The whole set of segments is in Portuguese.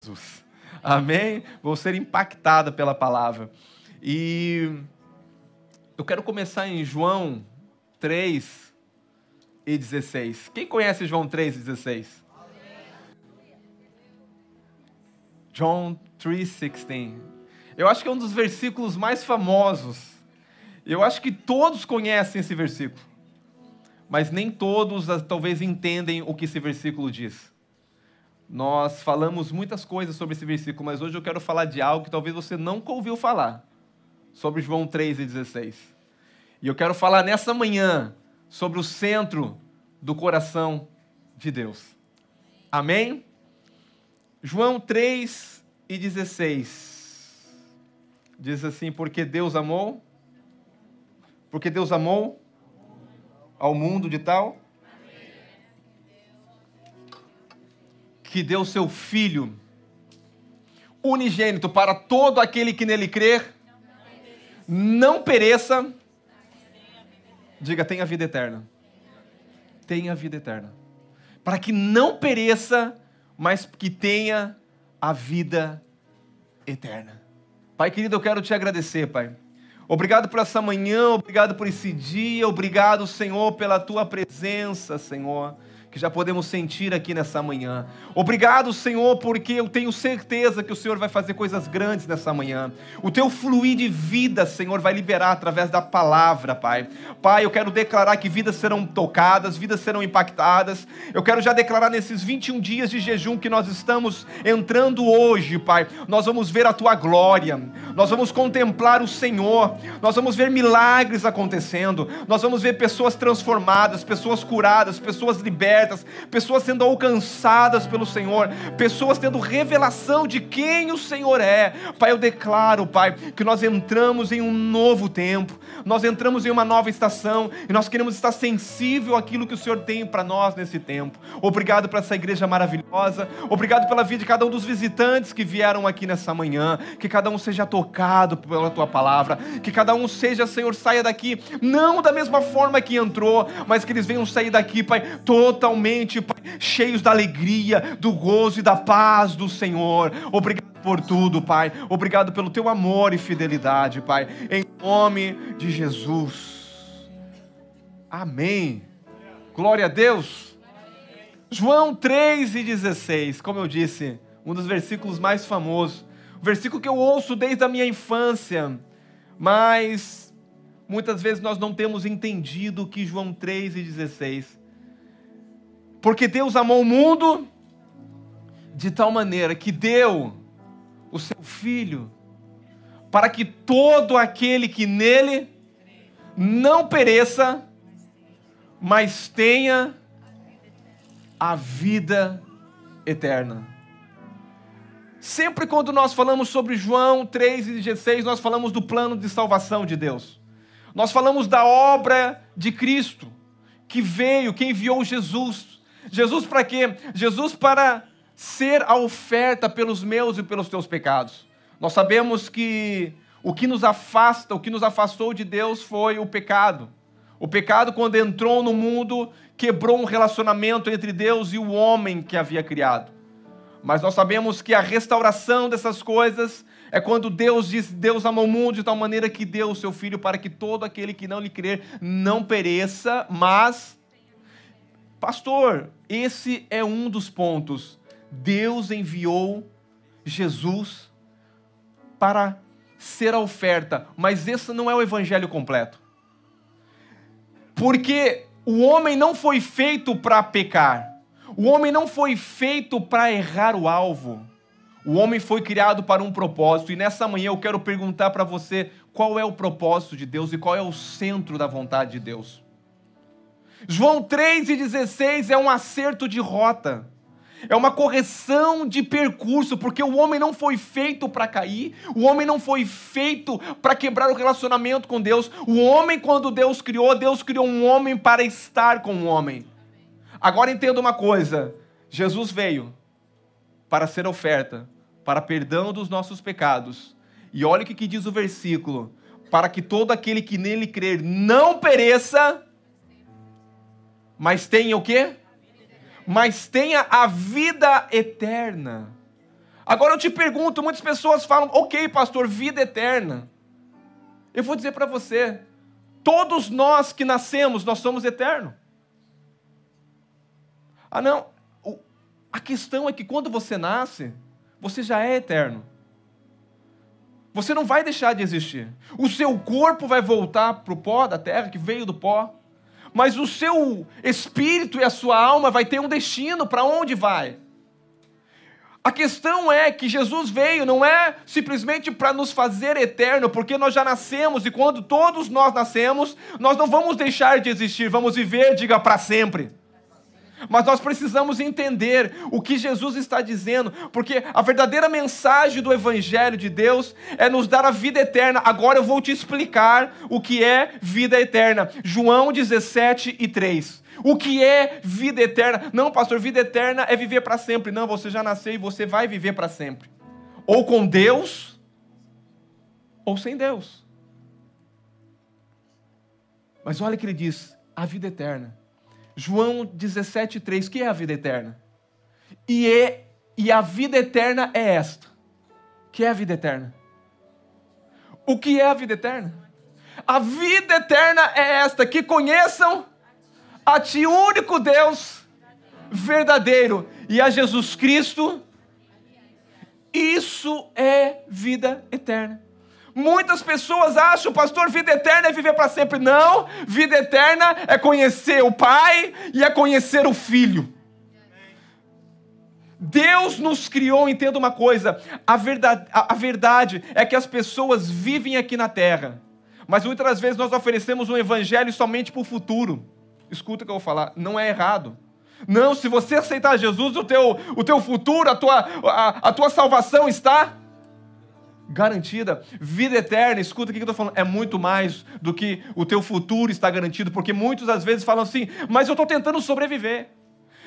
Jesus. Amém? Vou ser impactada pela palavra. E eu quero começar em João 3:16. Quem conhece João 3:16? John 3:16. Eu acho que é um dos versículos mais famosos. Eu acho que todos conhecem esse versículo. Mas nem todos talvez entendem o que esse versículo diz. Nós falamos muitas coisas sobre esse versículo, mas hoje eu quero falar de algo que talvez você nunca ouviu falar, sobre João 3:16. E eu quero falar nessa manhã sobre o centro do coração de Deus. Amém? João 3:16 diz assim: porque Deus amou ao mundo de tal que deu seu Filho unigênito para todo aquele que nele crer, não pereça. Diga, tenha vida eterna. Tenha vida eterna. Para que não pereça, mas que tenha a vida eterna. Pai querido, eu quero te agradecer, Pai. Obrigado por essa manhã, obrigado por esse dia, obrigado, Senhor, pela Tua presença, Senhor, que já podemos sentir aqui nessa manhã. Obrigado, Senhor, porque eu tenho certeza que o Senhor vai fazer coisas grandes nessa manhã. O Teu fluir de vida, Senhor, vai liberar através da palavra, Pai. Pai, eu quero declarar que vidas serão tocadas, vidas serão impactadas. Eu quero já declarar nesses 21 dias de jejum que nós estamos entrando hoje, Pai. Nós vamos ver a Tua glória, nós vamos contemplar o Senhor, nós vamos ver milagres acontecendo, nós vamos ver pessoas transformadas, pessoas curadas, pessoas libertas, pessoas sendo alcançadas pelo Senhor, pessoas tendo revelação de quem o Senhor é. Pai, eu declaro, Pai, que nós entramos em um novo tempo, nós entramos em uma nova estação, e nós queremos estar sensível àquilo que o Senhor tem para nós nesse tempo. Obrigado por essa igreja maravilhosa, obrigado pela vida de cada um dos visitantes que vieram aqui nessa manhã, que cada um seja tocado pela Tua palavra, que cada um seja, Senhor, saia daqui, não da mesma forma que entrou, mas que eles venham sair daqui, Pai, totalmente, Pai, cheios da alegria, do gozo e da paz do Senhor. Obrigado por tudo, Pai. Obrigado pelo Teu amor e fidelidade, Pai. Em nome de Jesus. Amém. Glória a Deus. João 3:16, como eu disse, um dos versículos mais famosos. O versículo que eu ouço desde a minha infância, mas muitas vezes nós não temos entendido o que João 3:16. Porque Deus amou o mundo de tal maneira que deu o seu Filho, para que todo aquele que nele não pereça, mas tenha a vida eterna. Sempre quando nós falamos sobre João 3:16, nós falamos do plano de salvação de Deus. Nós falamos da obra de Cristo, que veio, que enviou Jesus. Jesus para quê? Jesus para ser a oferta pelos meus e pelos teus pecados. Nós sabemos que o que nos afastou de Deus foi o pecado. O pecado, quando entrou no mundo, quebrou um relacionamento entre Deus e o homem que havia criado. Mas nós sabemos que a restauração dessas coisas é quando Deus diz: Deus amou o mundo de tal maneira que deu o seu Filho para que todo aquele que não lhe crer não pereça, mas... Pastor, esse é um dos pontos. Deus enviou Jesus para ser a oferta, mas esse não é o evangelho completo. Porque o homem não foi feito para pecar. O homem não foi feito para errar o alvo. O homem foi criado para um propósito. E nessa manhã eu quero perguntar para você qual é o propósito de Deus e qual é o centro da vontade de Deus. João 3:16 é um acerto de rota. É uma correção de percurso, porque o homem não foi feito para cair, o homem não foi feito para quebrar o relacionamento com Deus. O homem, quando Deus criou um homem para estar com o homem. Agora entenda uma coisa, Jesus veio para ser oferta, para perdão dos nossos pecados. E olha o que diz o versículo: para que todo aquele que nele crer não pereça, mas tenha o quê? Mas tenha a vida eterna. Agora eu te pergunto, muitas pessoas falam, ok, pastor, vida eterna. Eu vou dizer para você, todos nós que nascemos, nós somos eternos. Ah não, a questão é que quando você nasce, você já é eterno. Você não vai deixar de existir. O seu corpo vai voltar para o pó da terra, que veio do pó. Mas o seu espírito e a sua alma vai ter um destino, para onde vai? A questão é que Jesus veio, não é simplesmente para nos fazer eterno, porque nós já nascemos, e quando todos nós nascemos, nós não vamos deixar de existir, vamos viver, diga, para sempre. Mas nós precisamos entender o que Jesus está dizendo, porque a verdadeira mensagem do Evangelho de Deus é nos dar a vida eterna. Agora eu vou te explicar o que é vida eterna. João 17:3. O que é vida eterna? Não, pastor, vida eterna é viver para sempre. Não, você já nasceu e você vai viver para sempre. Ou com Deus, ou sem Deus. Mas olha o que ele diz, a vida eterna. João 17:3, o que é a vida eterna? E a vida eterna é esta. O que é a vida eterna? O que é a vida eterna? A vida eterna é esta, que conheçam a Ti, único Deus verdadeiro, e a Jesus Cristo. Isso é vida eterna. Muitas pessoas acham, pastor, vida eterna é viver para sempre. Não, vida eterna é conhecer o Pai e é conhecer o Filho. Deus nos criou, entenda uma coisa, a verdade é que as pessoas vivem aqui na terra, mas muitas vezes nós oferecemos um evangelho somente para o futuro. Escuta o que eu vou falar, não é errado. Não, se você aceitar Jesus, o teu futuro, a tua salvação está garantida. Vida eterna, escuta o que eu estou falando, é muito mais do que o teu futuro está garantido, porque muitos às vezes falam assim, mas eu estou tentando sobreviver.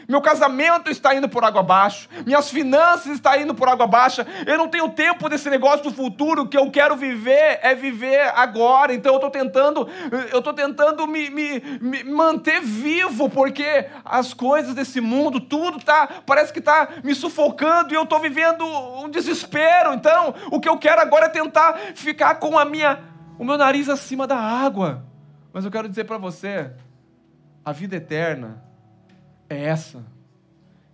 Meu casamento está indo por água abaixo, minhas finanças estão indo por água abaixo, eu não tenho tempo desse negócio do futuro, o que eu quero viver é viver agora, então eu estou tentando me manter vivo, porque as coisas desse mundo, tudo parece que está me sufocando, e eu estou vivendo um desespero, então o que eu quero agora é tentar ficar com o meu nariz acima da água. Mas eu quero dizer para você, a vida eterna é essa,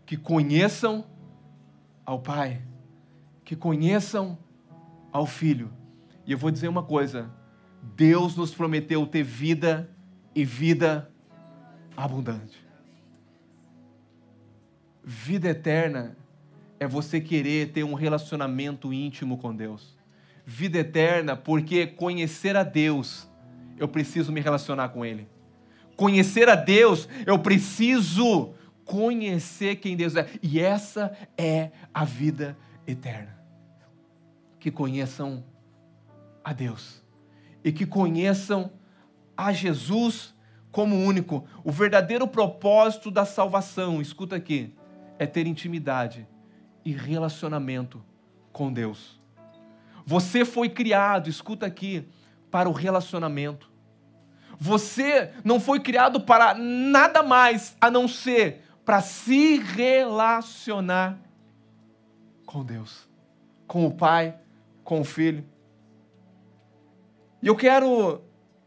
que conheçam ao Pai, que conheçam ao Filho. E eu vou dizer uma coisa, Deus nos prometeu ter vida e vida abundante. Vida eterna é você querer ter um relacionamento íntimo com Deus. Vida eterna, porque conhecer a Deus, eu preciso me relacionar com Ele. Conhecer a Deus, eu preciso conhecer quem Deus é. E essa é a vida eterna. Que conheçam a Deus. E que conheçam a Jesus como único. O verdadeiro propósito da salvação, escuta aqui, é ter intimidade e relacionamento com Deus. Você foi criado, escuta aqui, para o relacionamento. Você não foi criado para nada mais a não ser para se relacionar com Deus, com o Pai, com o Filho. E eu quero,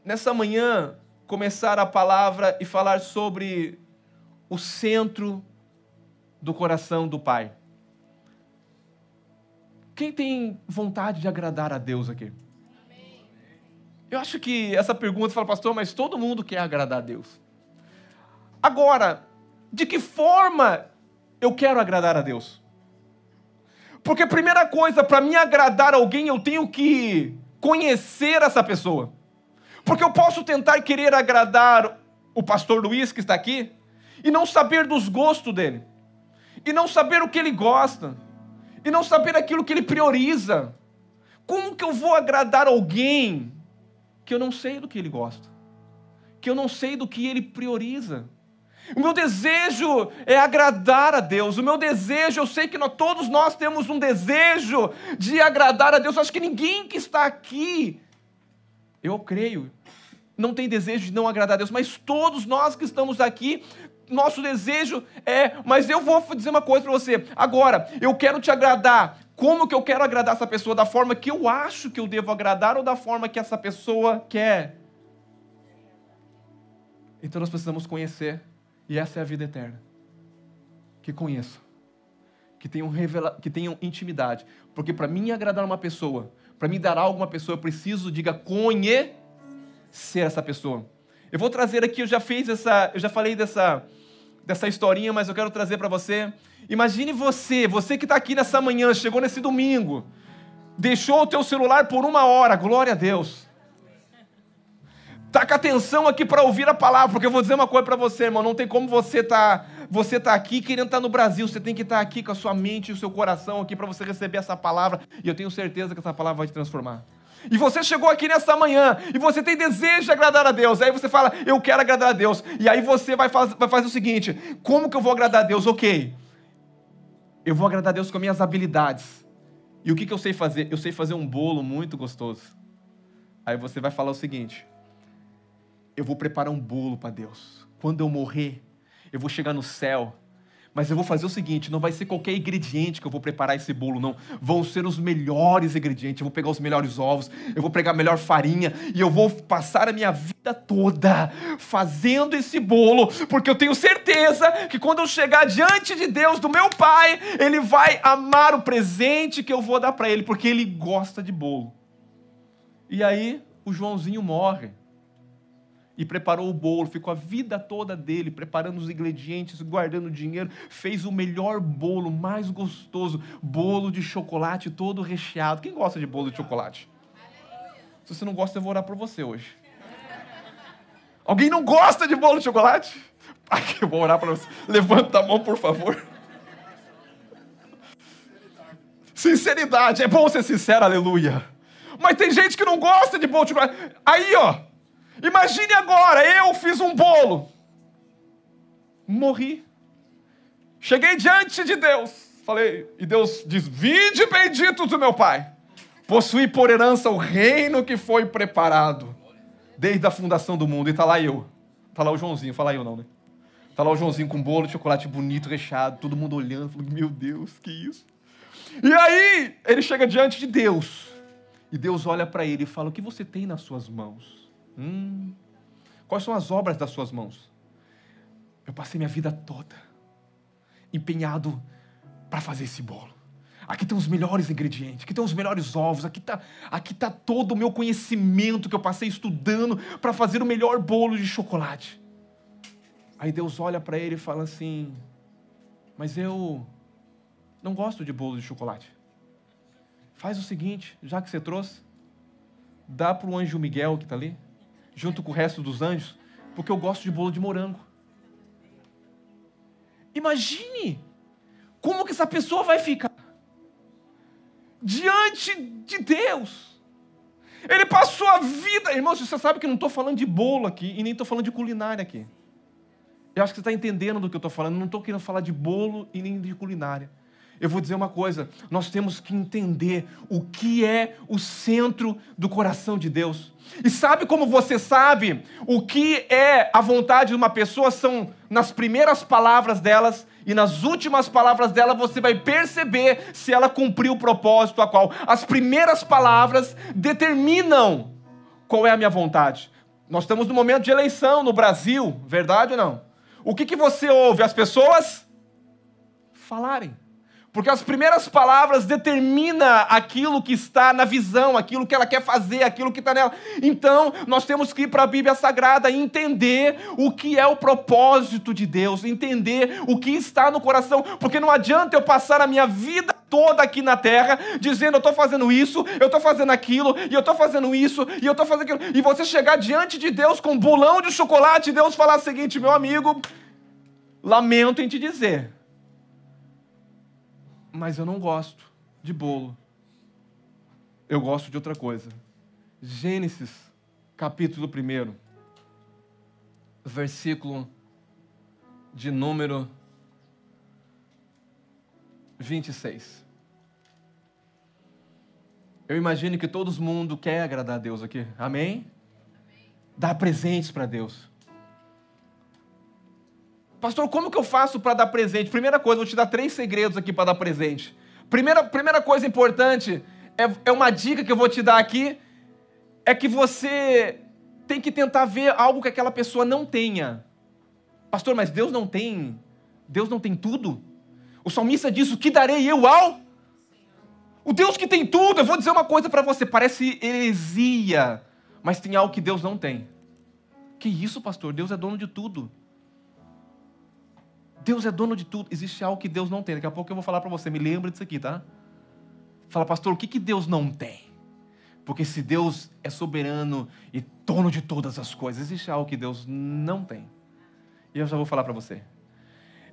nessa manhã, começar a palavra e falar sobre o centro do coração do Pai. Quem tem vontade de agradar a Deus aqui? Eu acho que essa pergunta fala, pastor, mas todo mundo quer agradar a Deus. Agora, de que forma eu quero agradar a Deus? Porque a primeira coisa, para mim agradar alguém, eu tenho que conhecer essa pessoa. Porque eu posso tentar querer agradar o pastor Luiz, que está aqui, e não saber dos gostos dele, e não saber o que ele gosta, e não saber aquilo que ele prioriza. Como que eu vou agradar alguém que eu não sei do que ele gosta, que eu não sei do que ele prioriza? O meu desejo é agradar a Deus. O meu desejo, eu sei que todos nós temos um desejo de agradar a Deus. Eu acho que ninguém que está aqui, eu creio, não tem desejo de não agradar a Deus, mas todos nós que estamos aqui, nosso desejo é, mas eu vou dizer uma coisa para você. Agora, eu quero te agradar. Como que eu quero agradar essa pessoa? Da forma que eu acho que eu devo agradar ou da forma que essa pessoa quer? Então nós precisamos conhecer, e essa é a vida eterna. Que conheçam, que tenham intimidade. Porque para mim agradar uma pessoa, para mim dar algo a uma pessoa, eu preciso, conhecer essa pessoa. Eu vou trazer aqui, eu já falei dessa historinha, mas eu quero trazer para você. Imagine você que está aqui nessa manhã, chegou nesse domingo, deixou o teu celular por 1 hora, glória a Deus. Está com atenção aqui para ouvir a palavra, porque eu vou dizer uma coisa para você, irmão, não tem como você tá aqui querendo estar no Brasil, você tem que estar aqui com a sua mente e o seu coração aqui para você receber essa palavra, e eu tenho certeza que essa palavra vai te transformar. E você chegou aqui nessa manhã, e você tem desejo de agradar a Deus, aí você fala, eu quero agradar a Deus, e aí você vai fazer o seguinte, como que eu vou agradar a Deus? Ok, eu vou agradar a Deus com as minhas habilidades. E o que eu sei fazer? Eu sei fazer um bolo muito gostoso. Aí você vai falar o seguinte, eu vou preparar um bolo para Deus. Quando eu morrer, eu vou chegar no céu, mas eu vou fazer o seguinte, não vai ser qualquer ingrediente que eu vou preparar esse bolo, não. Vão ser os melhores ingredientes, eu vou pegar os melhores ovos, eu vou pegar a melhor farinha, e eu vou passar a minha vida toda fazendo esse bolo, porque eu tenho certeza que quando eu chegar diante de Deus, do meu Pai, Ele vai amar o presente que eu vou dar para Ele, porque Ele gosta de bolo. E aí, o Joãozinho morre. E preparou o bolo, ficou a vida toda dele, preparando os ingredientes, guardando dinheiro, fez o melhor bolo, mais gostoso, bolo de chocolate todo recheado. Quem gosta de bolo de chocolate? Se você não gosta, eu vou orar por você hoje. Alguém não gosta de bolo de chocolate? Aqui, eu vou orar para você. Levanta a mão, por favor. Sinceridade, é bom ser sincero, aleluia. Mas tem gente que não gosta de bolo de chocolate. Aí, ó. Imagine agora, eu fiz um bolo, morri, cheguei diante de Deus, falei, e Deus diz, vinde bendito do meu Pai, possuí por herança o reino que foi preparado, desde a fundação do mundo, e está lá eu, está lá o Joãozinho, fala eu não, né? Está lá o Joãozinho com bolo de chocolate bonito, recheado, todo mundo olhando, falando, meu Deus, que isso? E aí, ele chega diante de Deus, e Deus olha para ele e fala, o que você tem nas suas mãos? Quais são as obras das suas mãos? Eu passei minha vida toda empenhado para fazer esse bolo. Aqui tem os melhores ingredientes, aqui tem os melhores ovos, aqui tá todo o meu conhecimento que eu passei estudando para fazer o melhor bolo de chocolate. Aí Deus olha para ele e fala assim, mas eu não gosto de bolo de chocolate. Faz o seguinte, já que você trouxe, dá para o anjo Miguel que está ali, junto com o resto dos anjos, porque eu gosto de bolo de morango. Imagine como que essa pessoa vai ficar diante de Deus. Ele passou a vida... Irmãos, você sabe que eu não estou falando de bolo aqui e nem estou falando de culinária aqui. Eu acho que você está entendendo do que eu estou falando. Eu não estou querendo falar de bolo e nem de culinária. Eu vou dizer uma coisa, nós temos que entender o que é o centro do coração de Deus. E sabe como você sabe o que é a vontade de uma pessoa? São nas primeiras palavras delas e nas últimas palavras dela você vai perceber se ela cumpriu o propósito a qual. As primeiras palavras determinam qual é a minha vontade. Nós estamos no momento de eleição no Brasil, verdade ou não? O que você ouve? As pessoas falarem. Porque as primeiras palavras determinam aquilo que está na visão, aquilo que ela quer fazer, aquilo que está nela. Então, nós temos que ir para a Bíblia Sagrada e entender o que é o propósito de Deus, entender o que está no coração, porque não adianta eu passar a minha vida toda aqui na terra, dizendo, eu estou fazendo isso, eu estou fazendo aquilo, e eu estou fazendo isso, e eu estou fazendo aquilo, e você chegar diante de Deus com um bolão de chocolate, e Deus falar o seguinte, meu amigo, lamento em te dizer, mas eu não gosto de bolo. Eu gosto de outra coisa. Gênesis, capítulo 1, versículo de número 26. Eu imagino que todo mundo quer agradar a Deus aqui. Amém? Dar presentes para Deus. Pastor, como que eu faço para dar presente? Primeira coisa, vou te dar 3 segredos aqui para dar presente. Primeira coisa importante, é uma dica que eu vou te dar aqui, é que você tem que tentar ver algo que aquela pessoa não tenha. Pastor, mas Deus não tem tudo? O salmista diz, o que darei eu ao? O Deus que tem tudo. Eu vou dizer uma coisa para você, parece heresia, mas tem algo que Deus não tem. Que isso, pastor? Deus é dono de tudo. Deus é dono de tudo. Existe algo que Deus não tem. Daqui a pouco eu vou falar para você, me lembra disso aqui, tá? Fala, pastor, o que Deus não tem? Porque se Deus é soberano e dono de todas as coisas, existe algo que Deus não tem. E eu já vou falar para você.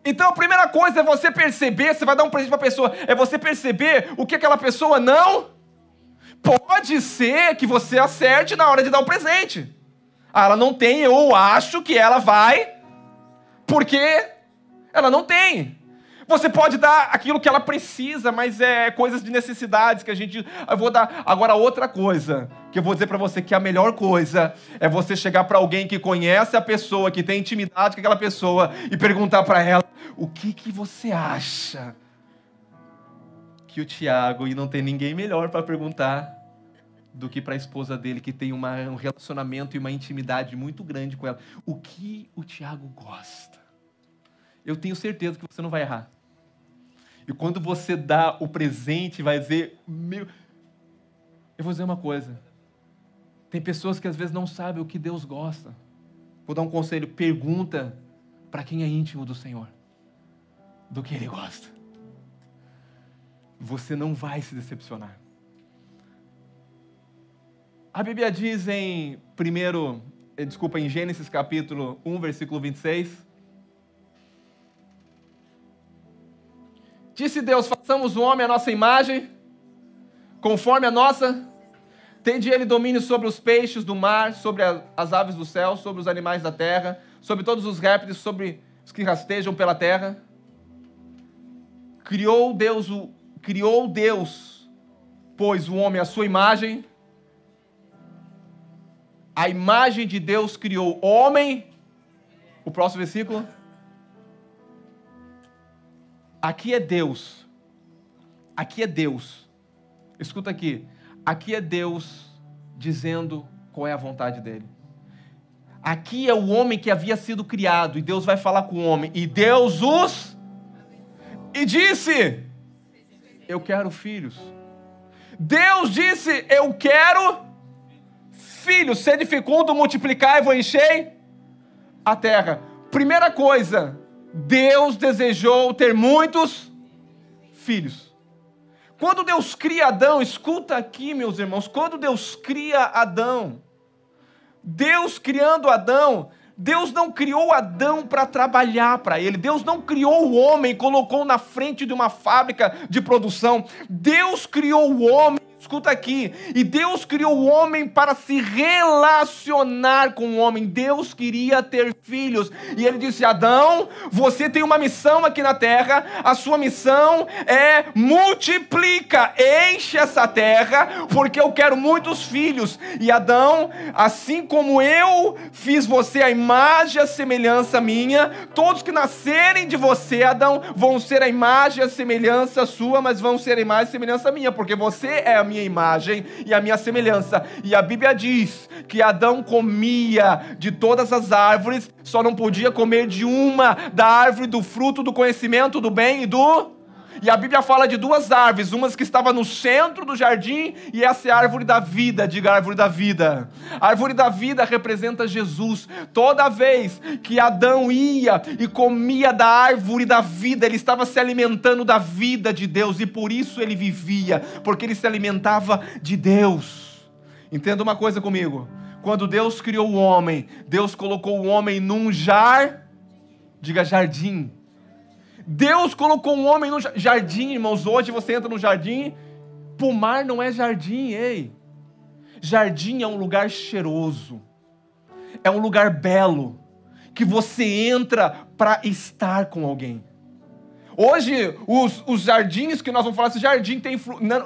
Então a primeira coisa é você perceber, você vai dar um presente para a pessoa, é você perceber o que aquela pessoa não... Pode ser que você acerte na hora de dar o presente. Ah, ela não tem, eu acho que ela vai, porque ela não tem. Você pode dar aquilo que ela precisa, mas é coisas de necessidades que eu vou dar. Agora, outra coisa que eu vou dizer para você, que a melhor coisa é você chegar para alguém que conhece a pessoa, que tem intimidade com aquela pessoa e perguntar para ela, o que você acha que o Tiago, e não tem ninguém melhor para perguntar do que para a esposa dele, que tem um relacionamento e uma intimidade muito grande com ela. O que o Tiago gosta? Eu tenho certeza que você não vai errar. E quando você dá o presente, vai dizer, eu vou dizer uma coisa. Tem pessoas que às vezes não sabem o que Deus gosta. Vou dar um conselho, pergunta para quem é íntimo do Senhor, do que Ele gosta. Você não vai se decepcionar. A Bíblia diz em Gênesis capítulo 1, versículo 26, disse Deus, façamos o homem à nossa imagem, conforme a nossa, tende ele domínio sobre os peixes do mar, sobre as aves do céu, sobre os animais da terra, sobre todos os répteis, sobre os que rastejam pela terra. Criou Deus, pois, o homem à sua imagem. A imagem de Deus criou homem. O próximo versículo. Aqui é Deus. Aqui é Deus. Escuta aqui. Aqui é Deus dizendo qual é a vontade dele. Aqui é o homem que havia sido criado. E Deus vai falar com o homem. E Deus e disse, eu quero filhos. Deus disse, eu quero filhos. Sede fecundo, multiplicai, vou encher a terra. Primeira coisa, Deus desejou ter muitos filhos. Quando Deus cria Adão, escuta aqui, meus irmãos, quando Deus cria Adão, Deus criando Adão, Deus não criou Adão para trabalhar para ele. Deus não criou o homem e colocou na frente de uma fábrica de produção. Deus criou o homem, escuta aqui, e Deus criou o homem para se relacionar com o homem. Deus queria ter filhos. E ele disse, Adão, você tem uma missão aqui na terra. A sua missão é multiplica, enche essa terra, porque eu quero muitos filhos. E Adão, assim como eu fiz você a imagem e a semelhança minha, todos que nascerem de você, Adão, vão ser a imagem e a semelhança sua, mas vão ser a imagem e a semelhança minha, porque você é a minha imagem e a minha semelhança. E a Bíblia diz que Adão comia de todas as árvores, só não podia comer de uma, da árvore do fruto do conhecimento do bem e do... E a Bíblia fala de duas árvores, umas que estavam no centro do jardim, e essa é a árvore da vida. Diga, árvore da vida. A árvore da vida representa Jesus. Toda vez que Adão ia e comia da árvore da vida, ele estava se alimentando da vida de Deus, e por isso ele vivia, porque ele se alimentava de Deus. Entenda uma coisa comigo. Quando Deus criou o homem, Deus colocou o homem num diga jardim. Deus colocou um homem no jardim, irmãos. Hoje você entra no jardim, pomar não é jardim, ei. Jardim é um lugar cheiroso, é um lugar belo, que você entra para estar com alguém. Hoje, os jardins que nós vamos falar,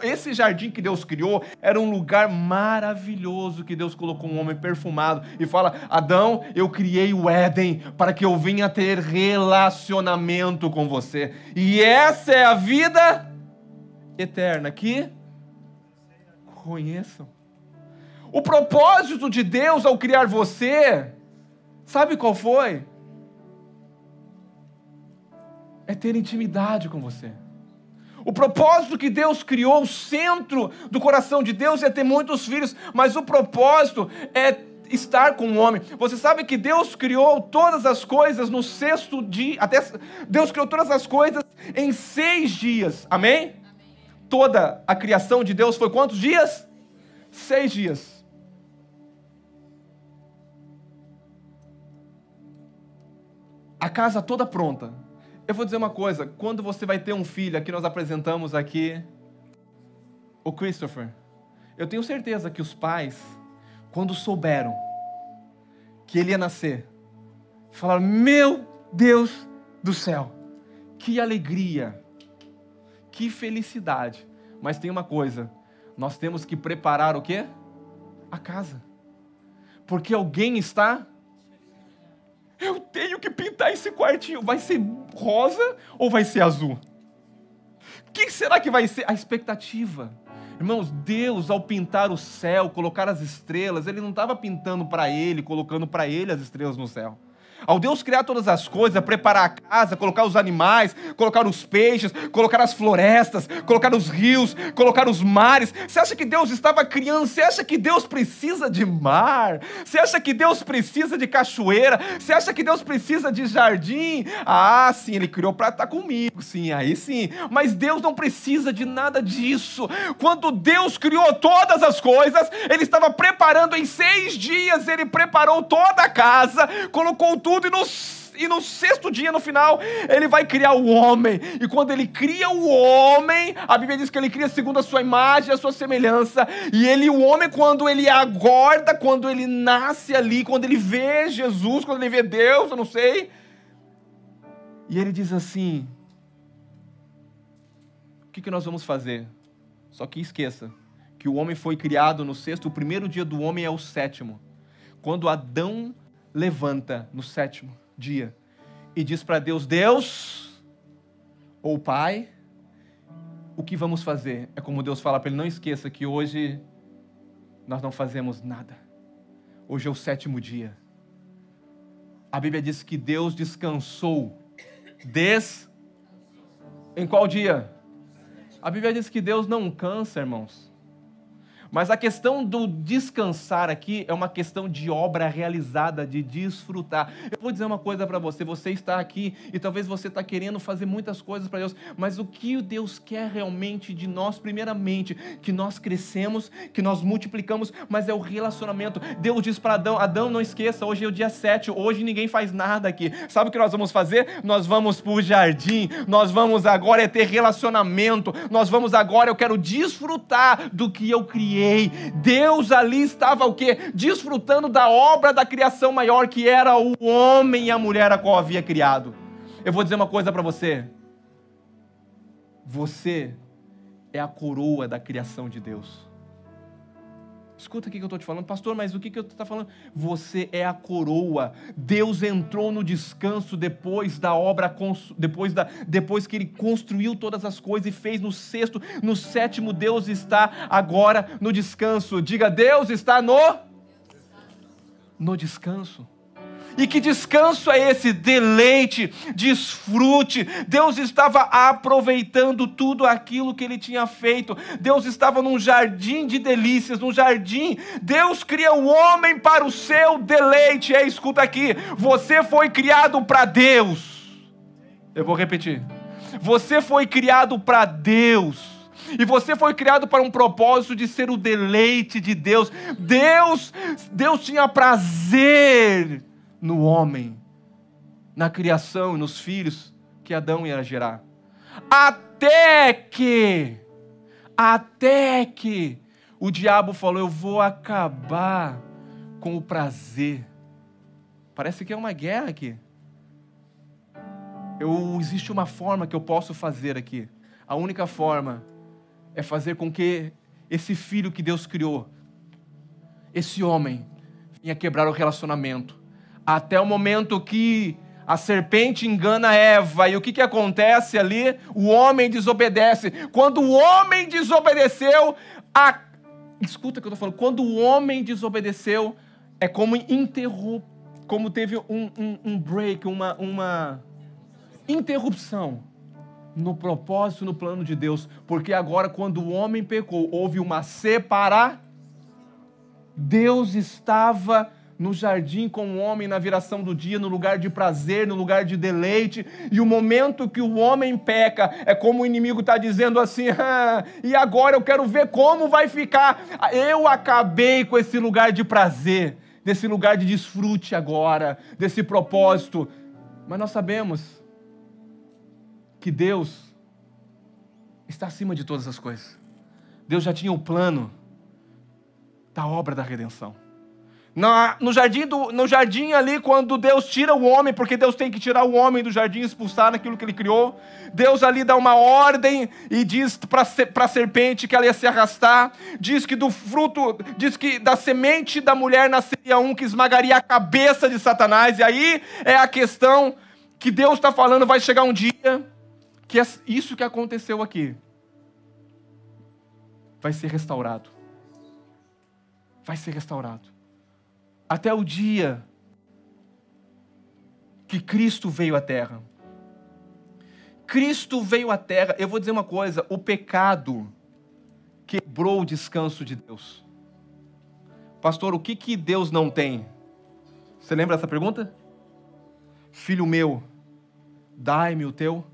esse jardim que Deus criou era um lugar maravilhoso que Deus colocou um homem perfumado e fala: Adão, eu criei o Éden para que eu venha ter relacionamento com você. E essa é a vida eterna, que conheçam. O propósito de Deus ao criar você, sabe qual foi? É ter intimidade com você. O propósito que Deus criou, o centro do coração de Deus é ter muitos filhos, mas o propósito é estar com o homem. Você sabe que Deus criou todas as coisas no sexto dia, Deus criou todas as coisas em 6 dias, amém? Toda a criação de Deus foi quantos dias? 6 dias. A casa toda pronta. Eu vou dizer uma coisa, quando você vai ter um filho, aqui nós apresentamos aqui o Christopher, eu tenho certeza que os pais, quando souberam que ele ia nascer, falaram: meu Deus do céu, que alegria, que felicidade. Mas tem uma coisa, nós temos que preparar o quê? A casa. Porque alguém está... Eu tenho que pintar esse quartinho. Vai ser rosa ou vai ser azul? O que será que vai ser? A expectativa. Irmãos, Deus, ao pintar o céu, colocar as estrelas, Ele não estava pintando para Ele, colocando para Ele as estrelas no céu. Ao Deus criar todas as coisas, preparar a casa, colocar os animais, colocar os peixes, colocar as florestas, colocar os rios, colocar os mares, você acha que Deus estava criando? Você acha que Deus precisa de mar? Você acha que Deus precisa de cachoeira? Você acha que Deus precisa de jardim? Ah, sim, Ele criou para estar comigo, sim, aí sim. Mas Deus não precisa de nada disso. Quando Deus criou todas as coisas, Ele estava preparando em 6 dias, Ele preparou toda a casa, colocou tudo, e no 6º dia, no final, Ele vai criar o homem. E quando Ele cria o homem, a Bíblia diz que Ele cria segundo a sua imagem, a sua semelhança. E o homem, quando ele acorda, quando ele nasce ali, quando ele vê Jesus, quando ele vê Deus, eu não sei. E ele diz assim: o que nós vamos fazer? Só que esqueça que o homem foi criado no 6º, o primeiro dia do homem é o 7º. Quando Adão levanta no 7º dia e diz para Deus: Deus, ou Pai, o que vamos fazer? É como Deus fala para ele: não esqueça que hoje nós não fazemos nada. Hoje é o 7º dia. A Bíblia diz que Deus descansou. Em qual dia? A Bíblia diz que Deus não cansa, irmãos. Mas a questão do descansar aqui é uma questão de obra realizada, de desfrutar. Eu vou dizer uma coisa para você, você está aqui e talvez você está querendo fazer muitas coisas para Deus, mas o que Deus quer realmente de nós, primeiramente, que nós crescemos, que nós multiplicamos, mas é o relacionamento. Deus diz para Adão: Adão, não esqueça, hoje é o dia 7, hoje ninguém faz nada aqui. Sabe o que nós vamos fazer? Nós vamos para o jardim, nós vamos agora ter relacionamento, nós vamos agora, eu quero desfrutar do que eu criei. Deus ali estava o quê? Desfrutando da obra da criação maior, que era o homem e a mulher a qual havia criado. Eu vou dizer uma coisa para você. Você é a coroa da criação de Deus. Escuta aqui que eu estou te falando, pastor, mas o que eu estou falando? Você é a coroa. Deus entrou no descanso depois da obra, depois que Ele construiu todas as coisas e fez no 6º, no 7º, Deus está agora no descanso. Diga: Deus está no descanso. E que descanso é esse? Deleite, desfrute. Deus estava aproveitando tudo aquilo que Ele tinha feito. Deus estava num jardim de delícias, num jardim. Deus cria o homem para o seu deleite. Escuta aqui, você foi criado para Deus. Eu vou repetir. Você foi criado para Deus. E você foi criado para um propósito de ser o deleite de Deus. Deus tinha prazer no homem, na criação e nos filhos que Adão ia gerar. Até que o diabo falou: eu vou acabar com o prazer. Parece que é uma guerra aqui. existe uma forma que eu posso fazer aqui. A única forma é fazer com que esse filho que Deus criou, esse homem, venha quebrar o relacionamento. Até o momento que a serpente engana Eva. E o que acontece ali? O homem desobedece. Quando o homem desobedeceu, escuta o que eu estou falando. Quando o homem desobedeceu, é como como teve um break, uma interrupção no propósito, no plano de Deus. Porque agora, quando o homem pecou, houve uma separação. Deus estava no jardim com o homem na viração do dia, no lugar de prazer, no lugar de deleite, e o momento que o homem peca, é como o inimigo está dizendo assim, e agora eu quero ver como vai ficar, eu acabei com esse lugar de prazer, desse lugar de desfrute agora, desse propósito, mas nós sabemos que Deus está acima de todas as coisas. Deus já tinha o plano da obra da redenção. No jardim ali, quando Deus tira o homem, porque Deus tem que tirar o homem do jardim e expulsar naquilo que ele criou, Deus ali dá uma ordem e diz para a serpente que ela ia se arrastar, diz que diz que da semente da mulher nasceria um que esmagaria a cabeça de Satanás, e aí é a questão que Deus está falando, vai chegar um dia que isso que aconteceu aqui vai ser restaurado. Vai ser restaurado. Até o dia que Cristo veio à Terra. Cristo veio à Terra. Eu vou dizer uma coisa, o pecado quebrou o descanso de Deus. Pastor, o que Deus não tem? Você lembra dessa pergunta? Filho meu, dai-me o teu.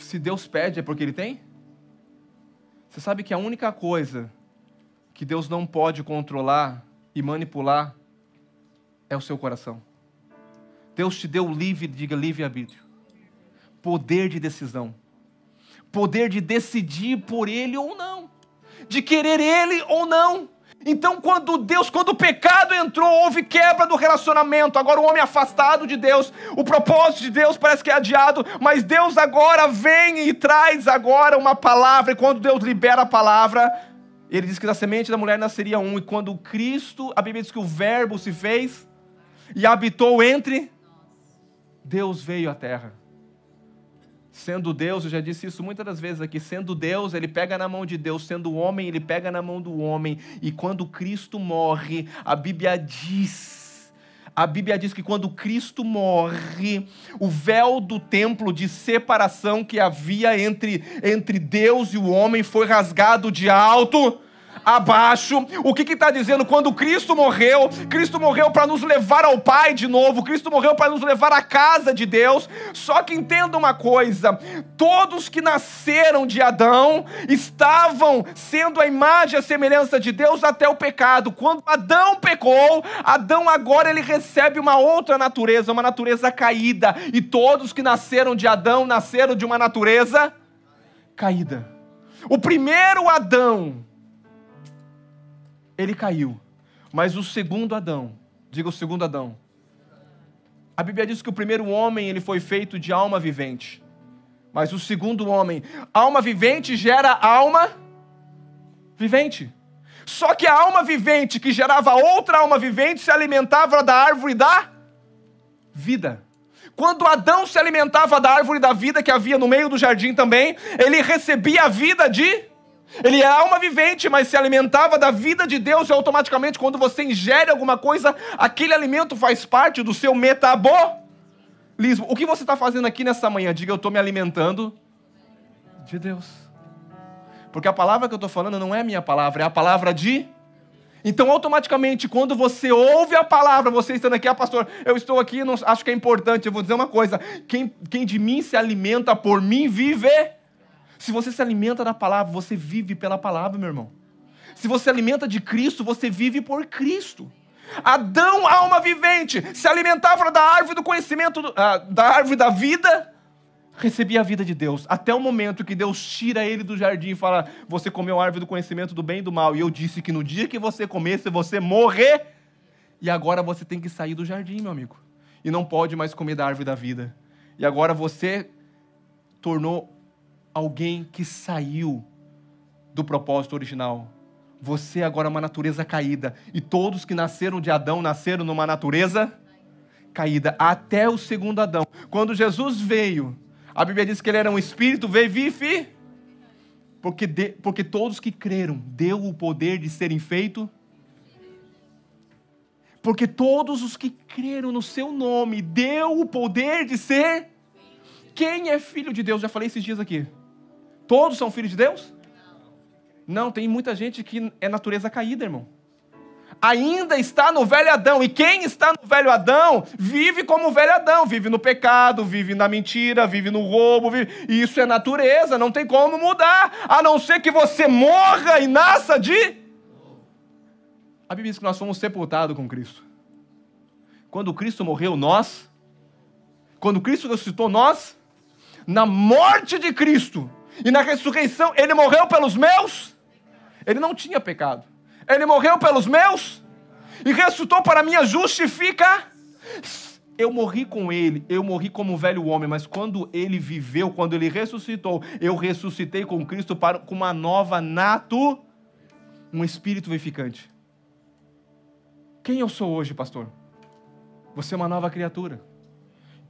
Se Deus pede, é porque Ele tem? Você sabe que a única coisa que Deus não pode controlar e manipular é o seu coração. Deus te deu livre-arbítrio. Poder de decisão. Poder de decidir por Ele ou não. De querer Ele ou não. Então, quando o pecado entrou, houve quebra do relacionamento. Agora o homem é afastado de Deus. O propósito de Deus parece que é adiado. Mas Deus agora vem e traz agora uma palavra. E quando Deus libera a palavra, Ele diz que da semente da mulher nasceria um. E quando Cristo, a Bíblia diz que o verbo se fez e habitou entre, Deus veio à terra. Sendo Deus, eu já disse isso muitas das vezes aqui, sendo Deus, Ele pega na mão de Deus, sendo homem, Ele pega na mão do homem. E quando Cristo morre, a Bíblia diz que quando Cristo morre, o véu do templo de separação que havia entre Deus e o homem foi rasgado de alto a baixo. O que está dizendo? Quando Cristo morreu para nos levar ao Pai de novo, Cristo morreu para nos levar à casa de Deus. Só que entenda uma coisa, todos que nasceram de Adão estavam sendo a imagem e a semelhança de Deus até o pecado. Quando Adão pecou, Adão agora ele recebe uma outra natureza, uma natureza caída, e todos que nasceram de Adão nasceram de uma natureza caída. O primeiro Adão, ele caiu, mas o segundo Adão, diga o segundo Adão. A Bíblia diz que o primeiro homem ele foi feito de alma vivente, mas o segundo homem, alma vivente gera alma vivente. Só que a alma vivente que gerava outra alma vivente se alimentava da árvore da vida. Quando Adão se alimentava da árvore da vida que havia no meio do jardim também, ele recebia a vida Ele é alma vivente, mas se alimentava da vida de Deus, e automaticamente quando você ingere alguma coisa, aquele alimento faz parte do seu metabolismo. O que você está fazendo aqui nessa manhã? Diga, eu estou me alimentando de Deus. Porque a palavra que eu estou falando não é a minha palavra, é a palavra de... Então automaticamente quando você ouve a palavra, você estando aqui, pastor, eu estou aqui, não, acho que é importante, eu vou dizer uma coisa, quem de mim se alimenta, por mim vive. Se você se alimenta da palavra, você vive pela palavra, meu irmão. Se você se alimenta de Cristo, você vive por Cristo. Adão, alma vivente, se alimentava da árvore do conhecimento, da árvore da vida, recebia a vida de Deus. Até o momento que Deus tira ele do jardim e fala, você comeu a árvore do conhecimento do bem e do mal. E eu disse que no dia que você comesse, você morrer. E agora você tem que sair do jardim, meu amigo. e não pode mais comer da árvore da vida. E agora você tornou alguém que saiu do propósito original. Você agora é uma natureza caída. E todos que nasceram de Adão nasceram numa natureza caída. Até o segundo Adão. Quando Jesus veio, a Bíblia diz que ele era um espírito, veio vive. Porque todos que creram, deu o poder de serem feitos. Porque todos os que creram no seu nome, deu o poder de ser. Quem é filho de Deus? Já falei esses dias aqui. Todos são filhos de Deus? Não, tem muita gente que é natureza caída, irmão. Ainda está no velho Adão. E quem está no velho Adão, vive como o velho Adão. Vive no pecado, vive na mentira, vive no roubo. E isso é natureza, não tem como mudar. A não ser que você morra e nasça de... A Bíblia diz que nós fomos sepultados com Cristo. Quando Cristo morreu, nós... Quando Cristo ressuscitou, nós... Na morte de Cristo e na ressurreição, Ele morreu pelos meus... Ele não tinha pecado. Ele morreu pelos meus e ressuscitou para minha justificação. Eu morri com Ele, eu morri como um velho homem, mas quando Ele viveu, quando Ele ressuscitou, eu ressuscitei com Cristo com uma nova um espírito vivificante. Quem eu sou hoje, pastor? Você é uma nova criatura.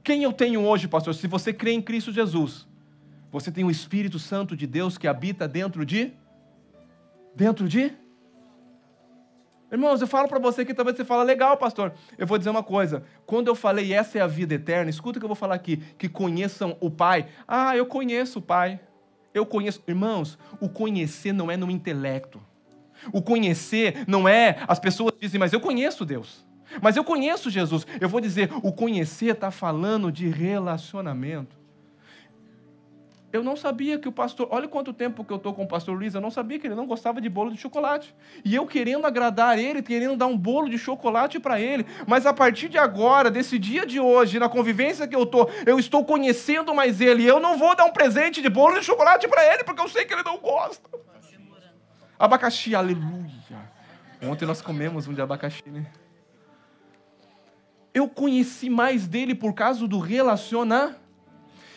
Quem eu tenho hoje, pastor? Se você crê em Cristo Jesus, você tem o Espírito Santo de Deus que habita dentro de... Irmãos, eu falo para você que talvez você fala, legal, pastor. Eu vou dizer uma coisa. Quando eu falei, essa é a vida eterna, escuta o que eu vou falar aqui, que conheçam o Pai. Ah, eu conheço o Pai. Eu conheço. Irmãos, o conhecer não é no intelecto. O conhecer não é, as pessoas dizem, mas eu conheço Deus. Mas eu conheço Jesus. Eu vou dizer, o conhecer está falando de relacionamento. Eu não sabia que o pastor... Olha quanto tempo que eu estou com o pastor Luiz. Eu não sabia que ele não gostava de bolo de chocolate. E eu querendo agradar ele, querendo dar um bolo de chocolate para ele. Mas a partir de agora, desse dia de hoje, na convivência que eu estou conhecendo mais ele. E eu não vou dar um presente de bolo de chocolate para ele, porque eu sei que ele não gosta. Abacaxi, aleluia. Ontem nós comemos um de abacaxi, né? Eu conheci mais dele por causa do relacionamento.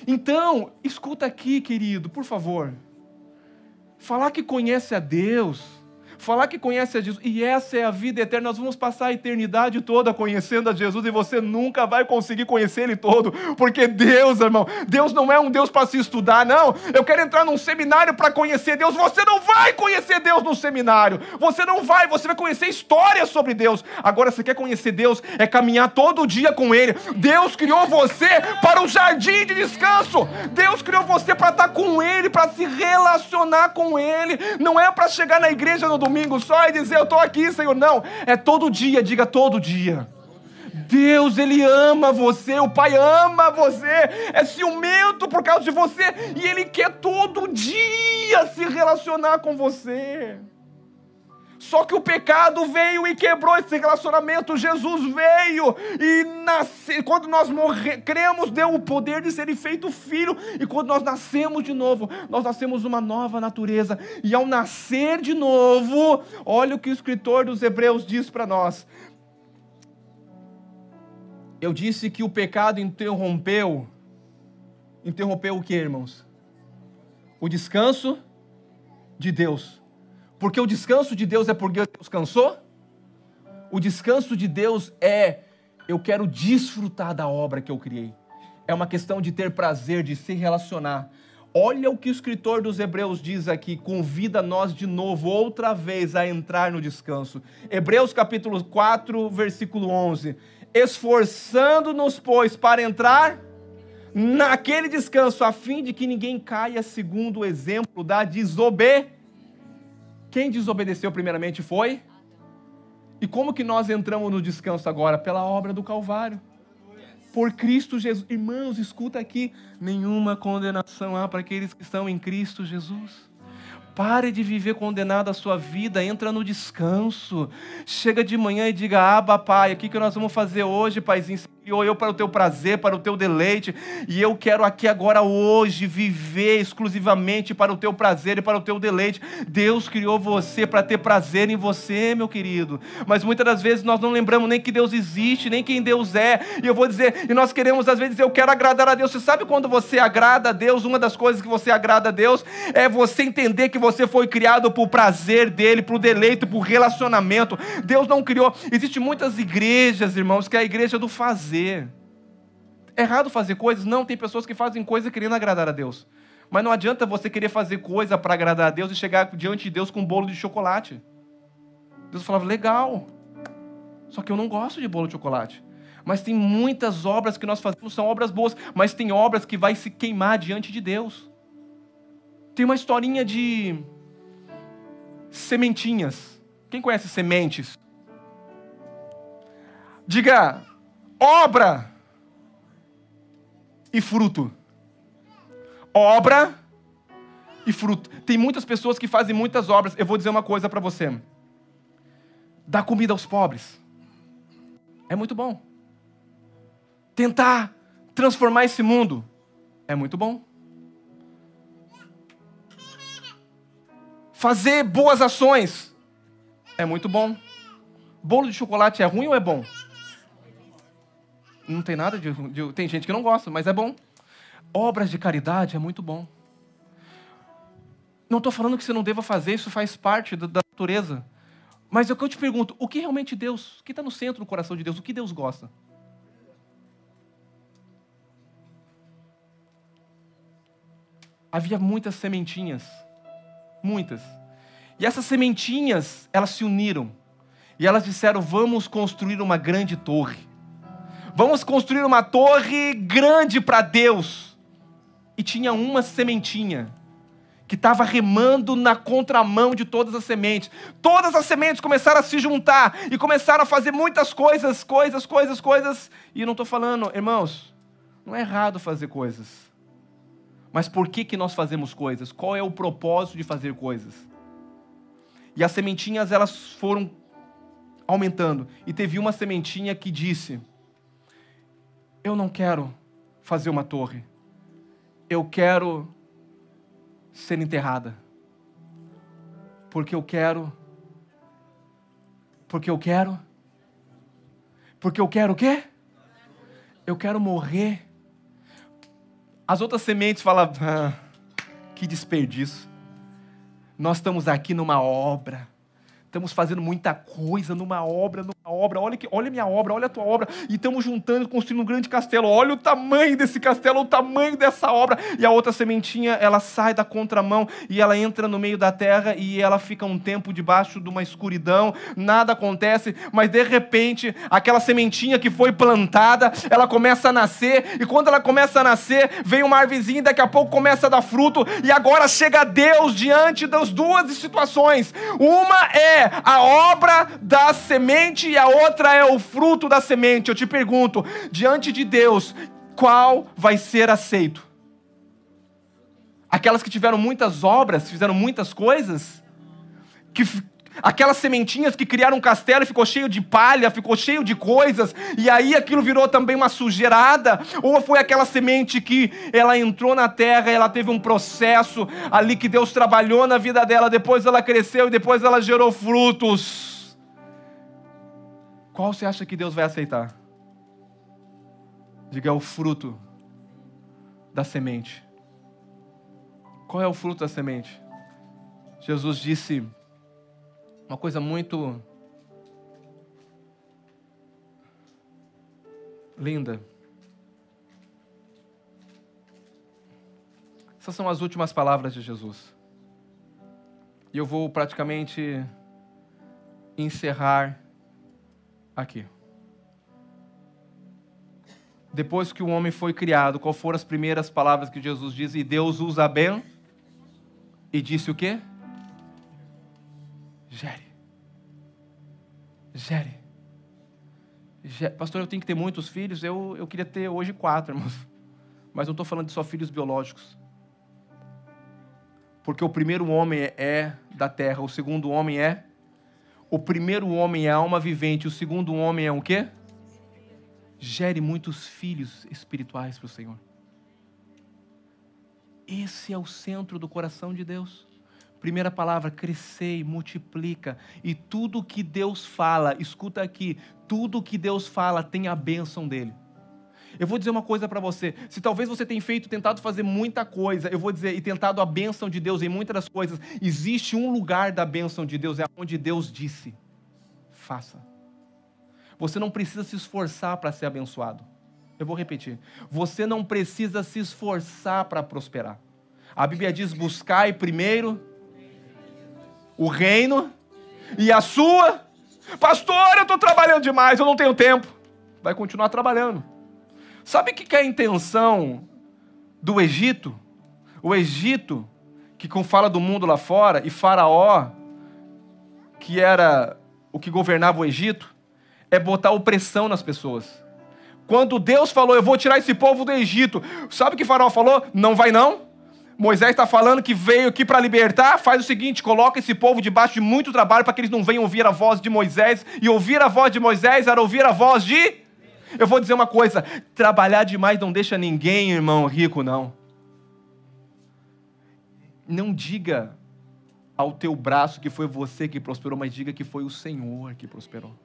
Então, escuta aqui, querido, por favor. Falar que conhece a Deus, falar que conhece a Jesus, e essa é a vida eterna, nós vamos passar a eternidade toda conhecendo a Jesus, e você nunca vai conseguir conhecer Ele todo, porque Deus, irmão, Deus não é um Deus para se estudar, não. Eu quero entrar num seminário para conhecer Deus. Você não vai conhecer Deus no seminário, você vai conhecer histórias sobre Deus. Agora, você quer conhecer Deus, é caminhar todo dia com Ele. Deus criou você para um jardim de descanso. Deus criou você para estar com Ele, para se relacionar com Ele. Não é para chegar na igreja no domingo só e dizer, eu estou aqui, Senhor. Não, é todo dia, diga todo dia. Deus, Ele ama você, o Pai ama você, é ciumento por causa de você, e Ele quer todo dia se relacionar com você. Só que o pecado veio e quebrou esse relacionamento. Jesus veio e quando nós cremos, deu o poder de ser feito filho. E quando nós nascemos de novo, nós nascemos uma nova natureza. E ao nascer de novo, olha o que o escritor dos Hebreus diz para nós. Eu disse que o pecado interrompeu o que, irmãos? O descanso de Deus. Porque o descanso de Deus é porque Deus cansou? O descanso de Deus é, eu quero desfrutar da obra que eu criei. É uma questão de ter prazer, de se relacionar. Olha o que o escritor dos Hebreus diz aqui, convida nós de novo, outra vez, a entrar no descanso. Hebreus capítulo 4, versículo 11. Esforçando-nos, pois, para entrar naquele descanso, a fim de que ninguém caia segundo o exemplo da desobediência. Quem desobedeceu primeiramente foi? E como que nós entramos no descanso agora? Pela obra do Calvário. Por Cristo Jesus. Irmãos, escuta aqui. Nenhuma condenação há para aqueles que estão em Cristo Jesus. Pare de viver condenado a sua vida, entra no descanso. Chega de manhã e diga, Abba, Pai, o que nós vamos fazer hoje, Paizinho? criou eu para o teu prazer, para o teu deleite, e eu quero aqui agora hoje viver exclusivamente para o teu prazer e para o teu deleite. Deus criou você para ter prazer em você, meu querido, mas muitas das vezes nós não lembramos nem que Deus existe, nem quem Deus é, e eu vou dizer, e nós queremos às vezes dizer, eu quero agradar a Deus. Você sabe quando você agrada a Deus? Uma das coisas que você agrada a Deus é você entender que você foi criado por prazer dele, por deleite, por relacionamento. Deus não criou, existem muitas igrejas, irmãos, que é a igreja do fazer. É errado fazer coisas? Não, tem pessoas que fazem coisa querendo agradar a Deus. Mas não adianta você querer fazer coisa para agradar a Deus e chegar diante de Deus com um bolo de chocolate. Deus falava, legal, só que eu não gosto de bolo de chocolate. Mas tem muitas obras que nós fazemos, são obras boas, mas tem obras que vai se queimar diante de Deus. Tem uma historinha de sementinhas. Quem conhece sementes? Diga, obra e fruto. Obra e fruto. Tem muitas pessoas que fazem muitas obras. Eu vou dizer uma coisa para você. Dar comida aos pobres é muito bom. Tentar transformar esse mundo é muito bom. Fazer boas ações é muito bom. Bolo de chocolate é ruim ou é bom? Não tem nada de... Tem gente que não gosta, mas é bom. Obras de caridade é muito bom. Não estou falando que você não deva fazer, isso faz parte da natureza. Mas é o que eu te pergunto, o que realmente Deus, o que está no centro do coração de Deus, o que Deus gosta? Havia muitas sementinhas, muitas. E essas sementinhas, elas se uniram. E elas disseram, vamos construir uma grande torre. Vamos construir uma torre grande para Deus. E tinha uma sementinha que estava remando na contramão de todas as sementes. Todas as sementes começaram a se juntar e começaram a fazer muitas coisas. E eu não estou falando, irmãos, não é errado fazer coisas. Mas por que nós fazemos coisas? Qual é o propósito de fazer coisas? E as sementinhas, elas foram aumentando. E teve uma sementinha que disse, eu não quero fazer uma torre. Eu quero ser enterrada. Porque eu quero o quê? Eu quero morrer. As outras sementes falam, que desperdício. Nós estamos aqui numa obra. Estamos fazendo muita coisa numa obra. Olha a minha obra, olha a tua obra. E estamos juntando, construindo um grande castelo. Olha o tamanho desse castelo, o tamanho dessa obra. E a outra sementinha, ela sai da contramão e ela entra no meio da terra e ela fica um tempo debaixo de uma escuridão. Nada acontece, mas de repente, aquela sementinha que foi plantada, ela começa a nascer. E quando ela começa a nascer, vem uma árvorezinha e daqui a pouco começa a dar fruto. E agora chega Deus diante das duas situações. Uma é a obra da semente e a outra é o fruto da semente. Eu te pergunto, diante de Deus, qual vai ser aceito? Aquelas que tiveram muitas obras, fizeram muitas coisas? Aquelas sementinhas que criaram um castelo e ficou cheio de palha, ficou cheio de coisas, e aí aquilo virou também uma sujeirada? Ou foi aquela semente que ela entrou na terra, ela teve um processo ali que Deus trabalhou na vida dela, depois ela cresceu e depois ela gerou frutos? Qual você acha que Deus vai aceitar? Diga, é o fruto da semente. Qual é o fruto da semente? Jesus disse uma coisa muito linda. Essas são as últimas palavras de Jesus. E eu vou praticamente encerrar aqui. Depois que o homem foi criado, qual foram as primeiras palavras que Jesus diz? E Deus os abençoou. E disse o quê? Gere. Pastor, eu tenho que ter muitos filhos? Eu queria ter hoje 4, irmãos. Mas não estou falando de só filhos biológicos. Porque o primeiro homem é da terra, o segundo homem é... O primeiro homem é a alma vivente, o segundo homem é o quê? gere muitos filhos espirituais para o Senhor. Esse é o centro do coração de Deus. Primeira palavra, crescei, multiplica. E tudo que Deus fala, escuta aqui, tudo que Deus fala tem a bênção dele. Eu vou dizer uma coisa para você, se talvez você tenha tentado fazer muita coisa, eu vou dizer, e tentado a bênção de Deus em muitas das coisas, existe um lugar da bênção de Deus, é onde Deus disse, faça. Você não precisa se esforçar para ser abençoado. Eu vou repetir, você não precisa se esforçar para prosperar. A Bíblia diz, buscai primeiro o reino e a sua. Pastor, eu estou trabalhando demais, eu não tenho tempo. Vai continuar trabalhando. Sabe o que é a intenção do Egito? O Egito, que fala do mundo lá fora, e Faraó, que era o que governava o Egito, é botar opressão nas pessoas. Quando Deus falou, eu vou tirar esse povo do Egito, sabe o que Faraó falou? Não vai não. Moisés está falando que veio aqui para libertar, faz o seguinte, coloca esse povo debaixo de muito trabalho para que eles não venham ouvir a voz de Moisés, e ouvir a voz de Moisés era ouvir a voz de... Eu vou dizer uma coisa, trabalhar demais não deixa ninguém, irmão, rico, não. Não diga ao teu braço que foi você que prosperou, mas diga que foi o Senhor que prosperou.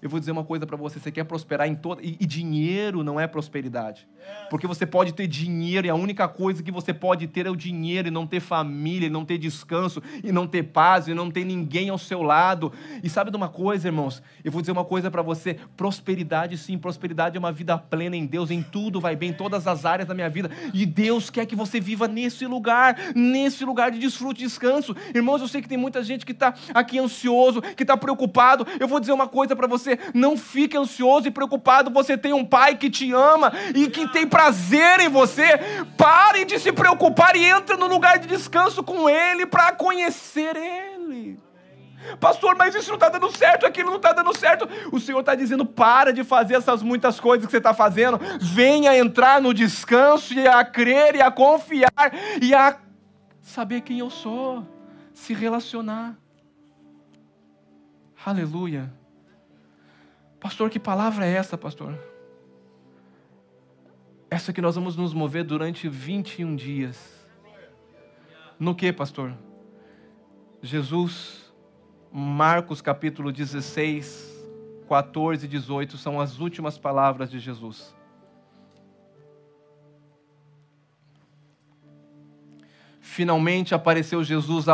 Eu vou dizer uma coisa para você, você quer prosperar em toda... E dinheiro não é prosperidade. Porque você pode ter dinheiro e a única coisa que você pode ter é o dinheiro e não ter família, e não ter descanso, e não ter paz, e não ter ninguém ao seu lado. E sabe de uma coisa, irmãos? Eu vou dizer uma coisa para você, prosperidade sim, prosperidade é uma vida plena em Deus, em tudo vai bem, em todas as áreas da minha vida. E Deus quer que você viva nesse lugar de desfrute e descanso. Irmãos, eu sei que tem muita gente que está aqui ansioso, que está preocupado. Eu vou dizer uma coisa para você, não fique ansioso e preocupado, você tem um pai que te ama e que tem prazer em você. Pare de se preocupar e entre no lugar de descanso com Ele para conhecer Ele. Pastor, mas isso não está dando certo, aquilo não está dando certo. O Senhor está dizendo, para de fazer essas muitas coisas que você está fazendo, venha entrar no descanso e a crer e a confiar e a saber quem eu sou, se relacionar. Aleluia. Pastor, que palavra é essa, pastor? Essa que nós vamos nos mover durante 21 dias. No que, pastor? Jesus, Marcos capítulo 16, 14 e 18 são as últimas palavras de Jesus. Finalmente apareceu Jesus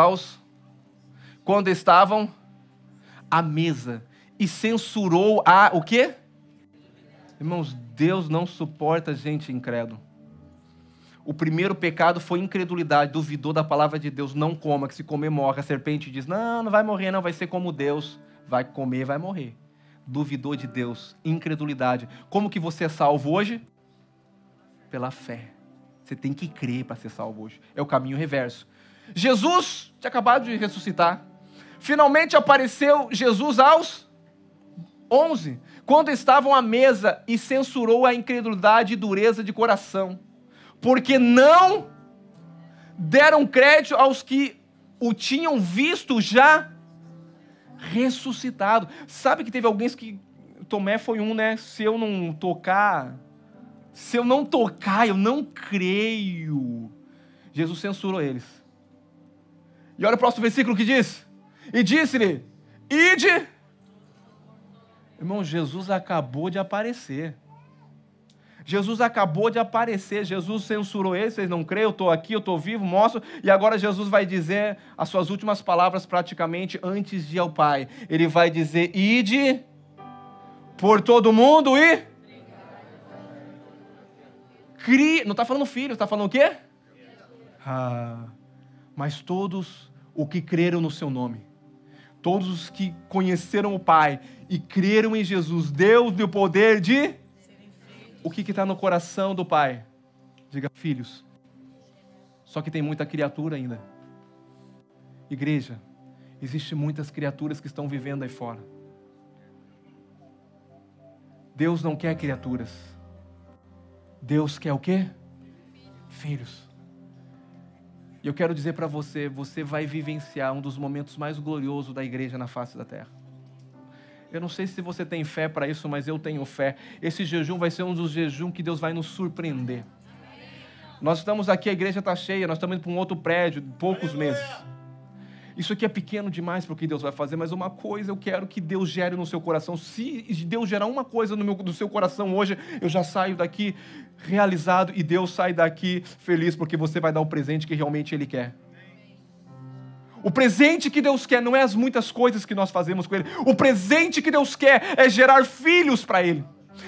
quando estavam à mesa. E censurou o quê? Irmãos, Deus não suporta gente incrédula. O primeiro pecado foi incredulidade, duvidou da palavra de Deus, não coma, que se comer morre. A serpente diz, não vai morrer não, vai ser como Deus. Vai comer, vai morrer. Duvidou de Deus, incredulidade. Como que você é salvo hoje? Pela fé. Você tem que crer para ser salvo hoje. É o caminho reverso. Jesus tinha acabado de ressuscitar. Finalmente apareceu Jesus aos 11, quando estavam à mesa e censurou a incredulidade e dureza de coração, porque não deram crédito aos que o tinham visto já ressuscitado. Sabe que teve alguns que, Tomé foi um, né? Se eu não tocar, eu não creio. Jesus censurou eles. E olha o próximo versículo que diz, e disse-lhe, ide. Irmão, Jesus acabou de aparecer. Jesus acabou de aparecer. Jesus censurou eles. Vocês não creem? Eu estou aqui, eu estou vivo, mostro. E agora Jesus vai dizer as suas últimas palavras praticamente antes de ir ao Pai. Ele vai dizer, ide por todo mundo e... Não está falando filho, está falando o quê? Mas todos o que creram no seu nome. Todos os que conheceram o Pai e creram em Jesus, Deus deu o poder de... O que está no coração do Pai? Diga, filhos. Só que tem muita criatura ainda. Igreja, existem muitas criaturas que estão vivendo aí fora. Deus não quer criaturas. Deus quer o quê? Filhos. E eu quero dizer para você, você vai vivenciar um dos momentos mais gloriosos da igreja na face da terra. Eu não sei se você tem fé para isso, mas eu tenho fé. Esse jejum vai ser um dos jejuns que Deus vai nos surpreender. Nós estamos aqui, a igreja está cheia, nós estamos indo para um outro prédio, poucos meses. Isso aqui é pequeno demais para o que Deus vai fazer, mas uma coisa eu quero que Deus gere no seu coração. Se Deus gerar uma coisa no seu coração hoje, eu já saio daqui realizado e Deus sai daqui feliz, porque você vai dar o presente que realmente Ele quer. O presente que Deus quer não é as muitas coisas que nós fazemos com Ele. O presente que Deus quer é gerar filhos para Ele.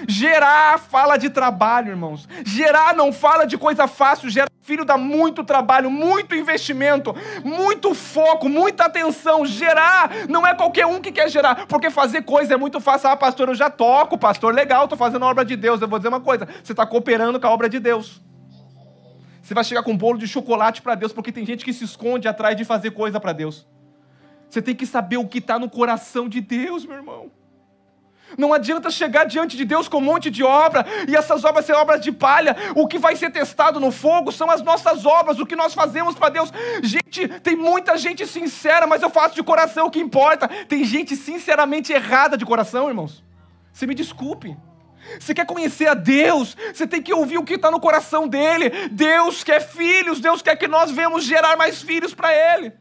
Gerar fala de trabalho, irmãos. Gerar não fala de coisa fácil. Gerar filho dá muito trabalho, muito investimento, muito foco, muita atenção. Gerar não é qualquer um que quer gerar, porque fazer coisa é muito fácil. Ah, pastor, eu já toco, pastor, legal, estou fazendo a obra de Deus. Eu vou dizer uma coisa, você está cooperando com a obra de Deus. Você vai chegar com um bolo de chocolate para Deus, porque tem gente que se esconde atrás de fazer coisa para Deus. Você tem que saber o que está no coração de Deus, meu irmão. Não adianta chegar diante de Deus com um monte de obra, e essas obras serem obras de palha. O que vai ser testado no fogo são as nossas obras, o que nós fazemos para Deus. Gente, tem muita gente sincera, mas eu faço de coração o que importa. Tem gente sinceramente errada de coração, irmãos. Você me desculpe. Você quer conhecer a Deus, você tem que ouvir o que está no coração dEle. Deus quer filhos, Deus quer que nós venhamos gerar mais filhos para Ele.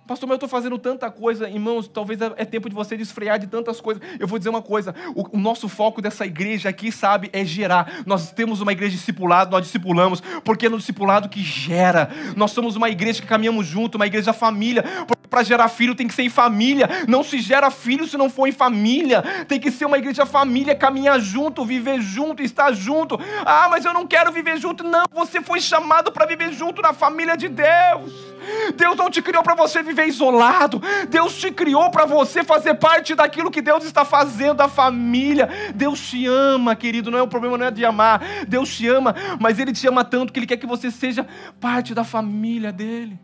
Pastor, mas eu estou fazendo tanta coisa, irmãos, talvez é tempo de você desfrear de tantas coisas. Eu vou dizer uma coisa, o nosso foco dessa igreja aqui, sabe, é gerar. Nós temos uma igreja discipulada, nós discipulamos, porque é no discipulado que gera. Nós somos uma igreja que caminhamos junto, uma igreja família, porque para gerar filho tem que ser em família. Não se gera filho se não for em família. Tem que ser uma igreja família, caminhar junto, viver junto, estar junto. Ah, mas eu não quero viver junto. Não, você foi chamado para viver junto na família de Deus. Deus não te criou para você viver isolado. Deus te criou para você fazer parte daquilo que Deus está fazendo, a família. Deus te ama, querido. Não é o problema, não é de amar. Deus te ama, mas Ele te ama tanto que Ele quer que você seja parte da família dEle,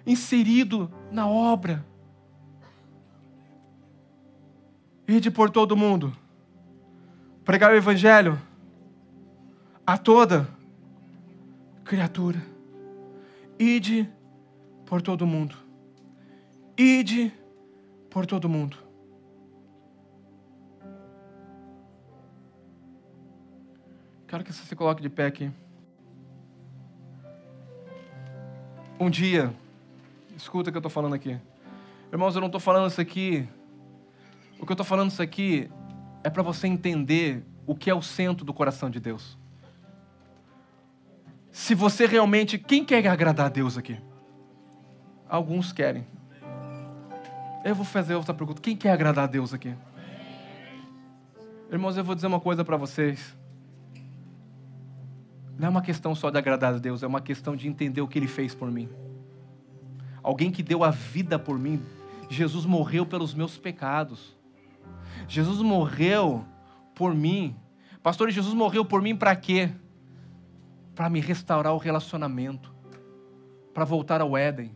inserido na obra. Ide por todo mundo, pregar o Evangelho a toda criatura. Ide por todo mundo. Ide por todo mundo. Quero que você se coloque de pé aqui. Um dia, escuta o que eu estou falando aqui. Irmãos, eu não estou falando isso aqui. O que eu estou falando isso aqui é para você entender o que é o centro do coração de Deus. Se você realmente... Quem quer agradar a Deus aqui? Alguns querem. Eu vou fazer outra pergunta. Quem quer agradar a Deus aqui? Irmãos, eu vou dizer uma coisa para vocês. Não é uma questão só de agradar a Deus, é uma questão de entender o que Ele fez por mim. Alguém que deu a vida por mim. Jesus morreu pelos meus pecados. Jesus morreu por mim. Pastor, Jesus morreu por mim para quê? Para me restaurar o relacionamento, para voltar ao Éden,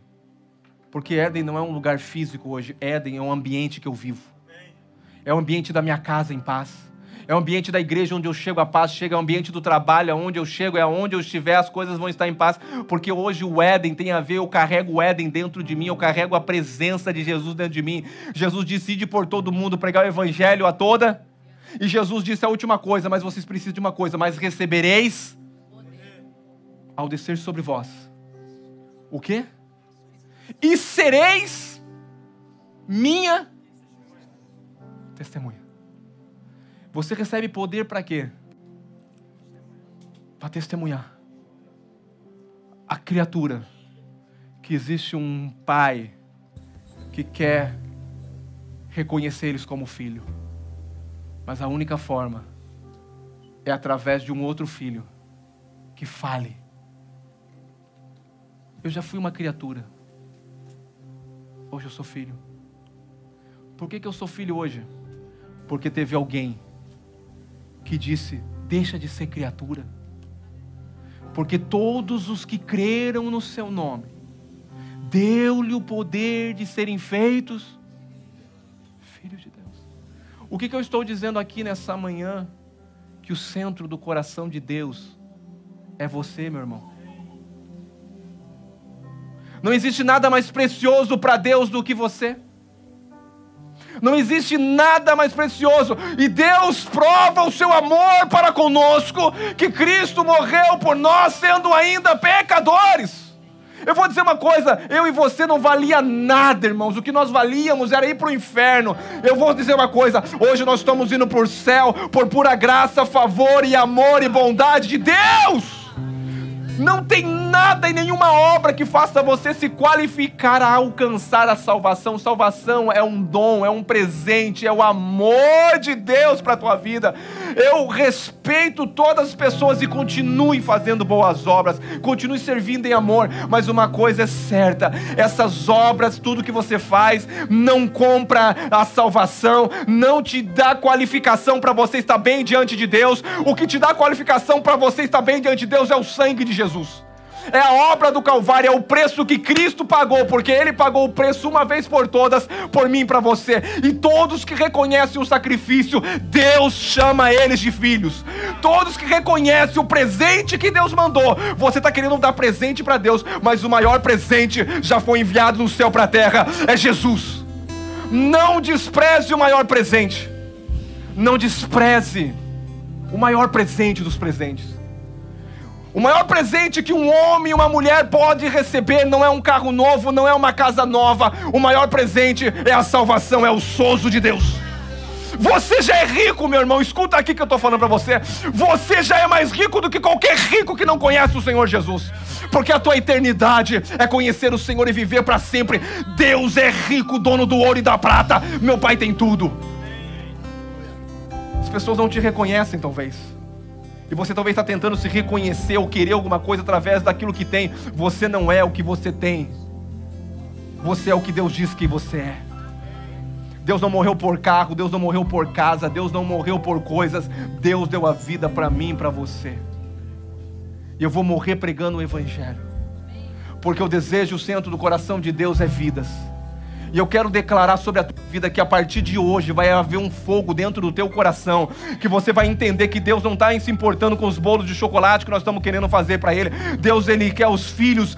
porque Éden não é um lugar físico hoje, Éden é um ambiente que eu vivo, é o ambiente da minha casa em paz, é o ambiente da igreja onde eu chego a paz, chega, é o ambiente do trabalho, aonde eu chego, é onde eu estiver, as coisas vão estar em paz, porque hoje o Éden tem a ver, eu carrego o Éden dentro de mim, eu carrego a presença de Jesus dentro de mim. Jesus disse, ide por todo mundo, pregar o Evangelho a toda, e Jesus disse a última coisa, mas vocês precisam de uma coisa, mas recebereis ao descer sobre vós, o quê? E sereis minha testemunha. Você recebe poder para quê? Para testemunhar a criatura que existe um pai que quer reconhecer eles como filho, mas a única forma é através de um outro filho que fale. Eu já fui uma criatura. Hoje eu sou filho. Por que eu sou filho hoje? Porque teve alguém que disse, deixa de ser criatura. Porque todos os que creram no seu nome, deu-lhe o poder de serem feitos filhos de Deus. O que eu estou dizendo aqui nessa manhã? Que o centro do coração de Deus é você, meu irmão. Não existe nada mais precioso para Deus do que você. Não existe nada mais precioso. E Deus prova o seu amor para conosco, que Cristo morreu por nós, sendo ainda pecadores. Eu vou dizer uma coisa, eu e você não valia nada, irmãos. O que nós valíamos era ir para o inferno. Eu vou dizer uma coisa, hoje nós estamos indo para o céu, por pura graça, favor e amor e bondade de Deus. Não tem nada e nenhuma obra que faça você se qualificar a alcançar a salvação. Salvação é um dom, é um presente, é o amor de Deus para a tua vida. Eu respeito todas as pessoas e continue fazendo boas obras, continue servindo em amor, mas uma coisa é certa, essas obras, tudo que você faz, não compra a salvação, não te dá qualificação para você estar bem diante de Deus. O que te dá qualificação para você estar bem diante de Deus é o sangue de Jesus. É a obra do Calvário, é o preço que Cristo pagou, porque Ele pagou o preço uma vez por todas, por mim e para você. E todos que reconhecem o sacrifício, Deus chama eles de filhos. Todos que reconhecem o presente que Deus mandou. Você está querendo dar presente para Deus, mas o maior presente já foi enviado do céu para a terra, é Jesus. Não despreze o maior presente. Não despreze o maior presente dos presentes. O maior presente que um homem e uma mulher pode receber não é um carro novo, não é uma casa nova. O maior presente é a salvação, é o sozo de Deus. Você já é rico, meu irmão, escuta aqui que eu estou falando para você. Você já é mais rico do que qualquer rico que não conhece o Senhor Jesus. Porque a tua eternidade é conhecer o Senhor e viver para sempre. Deus é rico, dono do ouro e da prata. Meu Pai tem tudo. As pessoas não te reconhecem, talvez. E você talvez está tentando se reconhecer ou querer alguma coisa através daquilo que tem. Você não é o que você tem. Você é o que Deus diz que você é. Deus não morreu por carro, Deus não morreu por casa, Deus não morreu por coisas. Deus deu a vida para mim e para você. E eu vou morrer pregando o Evangelho. Porque o desejo, o centro do coração de Deus é vidas. E eu quero declarar sobre a tua vida que a partir de hoje vai haver um fogo dentro do teu coração, que você vai entender que Deus não está se importando com os bolos de chocolate que nós estamos querendo fazer para Ele. Deus, Ele quer os filhos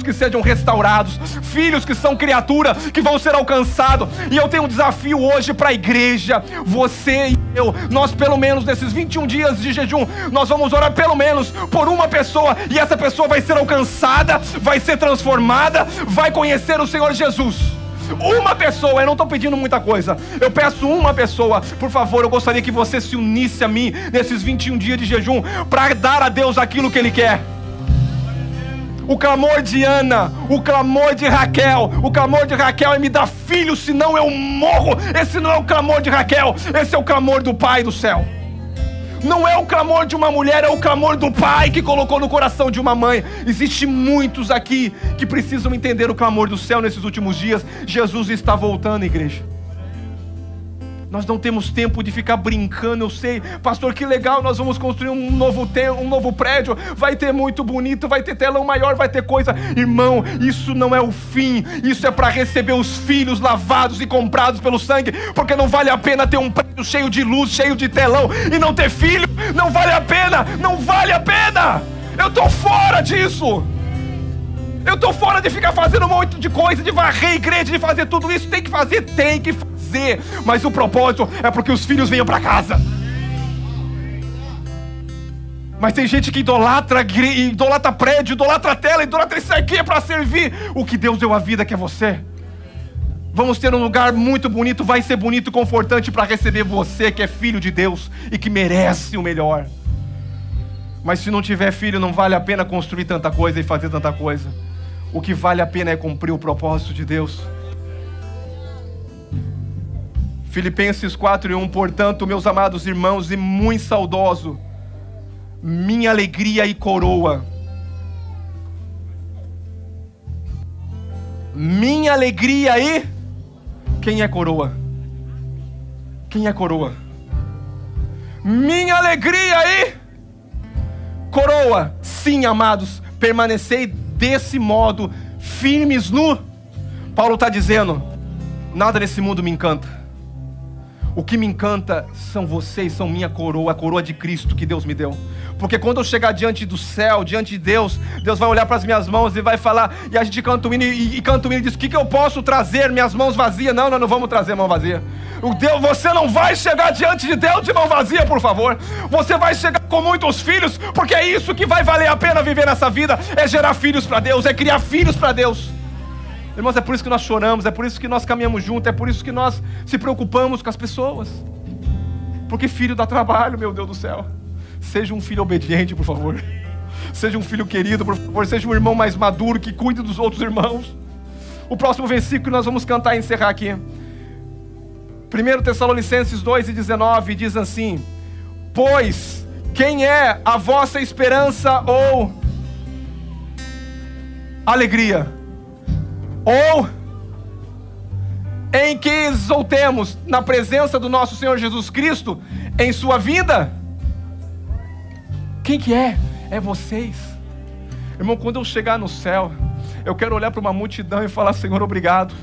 que sejam restaurados, filhos que são criatura, que vão ser alcançados. E eu tenho um desafio hoje para a igreja, você e eu, nós pelo menos nesses 21 dias de jejum, nós vamos orar pelo menos por uma pessoa, e essa pessoa vai ser alcançada, vai ser transformada, vai conhecer o Senhor Jesus. Uma pessoa, eu não estou pedindo muita coisa, eu peço uma pessoa, por favor, eu gostaria que você se unisse a mim nesses 21 dias de jejum, para dar a Deus aquilo que Ele quer. O clamor de Ana, o clamor de Raquel, o clamor de Raquel é me dar filho, senão eu morro. Esse não é o clamor de Raquel, esse é o clamor do Pai do céu. Não é o clamor de uma mulher, é o clamor do Pai que colocou no coração de uma mãe. Existem muitos aqui que precisam entender o clamor do céu nesses últimos dias. Jesus está voltando, igreja. Nós não temos tempo de ficar brincando. Eu sei, pastor, que legal, nós vamos construir um novo prédio, vai ter muito bonito, vai ter telão maior, vai ter coisa. Irmão, isso não é o fim, isso é para receber os filhos lavados e comprados pelo sangue, porque não vale a pena ter um prédio cheio de luz, cheio de telão e não ter filho. Não vale a pena, não vale a pena. Eu estou fora disso. Eu estou fora de ficar fazendo um monte de coisa, de varrer a igreja, de fazer tudo isso. Tem que fazer, mas o propósito é porque os filhos venham para casa. Mas tem gente que idolatra prédio, idolatra tela, idolatra isso aqui é para servir o que Deus deu a vida, que é você. Vamos ter um lugar muito bonito, vai ser bonito e confortante para receber você, que é filho de Deus e que merece o melhor. Mas se não tiver filho, não vale a pena construir tanta coisa e fazer tanta coisa. O que vale a pena é cumprir o propósito de Deus. Filipenses 4:1, portanto, meus amados irmãos, e muito saudoso, minha alegria e coroa. Minha alegria e... Quem é coroa? Quem é coroa? Minha alegria e... coroa. Sim, amados, permanecei desse modo, firmes no... Paulo está dizendo, nada nesse mundo me encanta. O que me encanta são vocês, são minha coroa, a coroa de Cristo que Deus me deu. Porque quando eu chegar diante do céu, diante de Deus, Deus vai olhar para as minhas mãos e vai falar, e a gente canta o hino e canta o hino e diz, o que eu posso trazer? Minhas mãos vazias? Não, nós não vamos trazer mão vazia. Você não vai chegar diante de Deus de mão vazia, por favor. Você vai chegar com muitos filhos, porque é isso que vai valer a pena viver nessa vida, é gerar filhos para Deus, é criar filhos para Deus. Irmãos, é por isso que nós choramos, é por isso que nós caminhamos juntos, é por isso que nós se preocupamos com as pessoas. Porque filho dá trabalho, meu Deus do céu. Seja um filho obediente, por favor. Seja um filho querido, por favor. Seja um irmão mais maduro, que cuide dos outros irmãos. O próximo versículo que nós vamos cantar e encerrar aqui. 1 Tessalonicenses 2:19 diz assim: pois quem é a vossa esperança ou alegria? Ou em que exultemos na presença do nosso Senhor Jesus Cristo em sua vinda? Quem que é? É vocês. Irmão, quando eu chegar no céu, eu quero olhar para uma multidão e falar, Senhor, obrigado.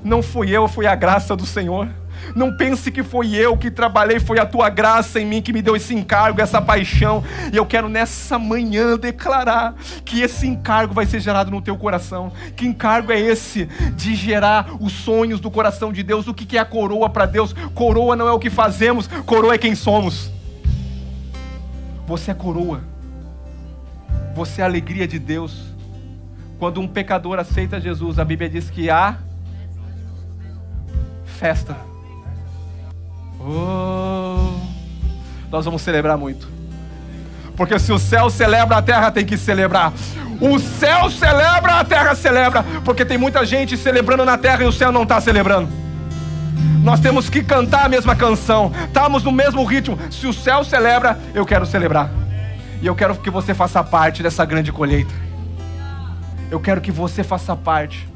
Não fui eu, foi a graça do Senhor. Não pense que foi eu que trabalhei, foi a tua graça em mim que me deu esse encargo, essa paixão. E eu quero nessa manhã declarar que esse encargo vai ser gerado no teu coração. Que encargo é esse de gerar os sonhos do coração de Deus? O que é a coroa para Deus? Coroa não é o que fazemos, coroa é quem somos. Você é coroa. Você é a alegria de Deus. Quando um pecador aceita Jesus, a Bíblia diz que há festa. Nós vamos celebrar muito. Porque se o céu celebra, a terra tem que celebrar. O céu celebra, a terra celebra. Porque tem muita gente celebrando na terra e o céu não está celebrando. Nós temos que cantar a mesma canção. Estamos no mesmo ritmo. Se o céu celebra, eu quero celebrar. E eu quero que você faça parte dessa grande colheita. Eu quero que você faça parte.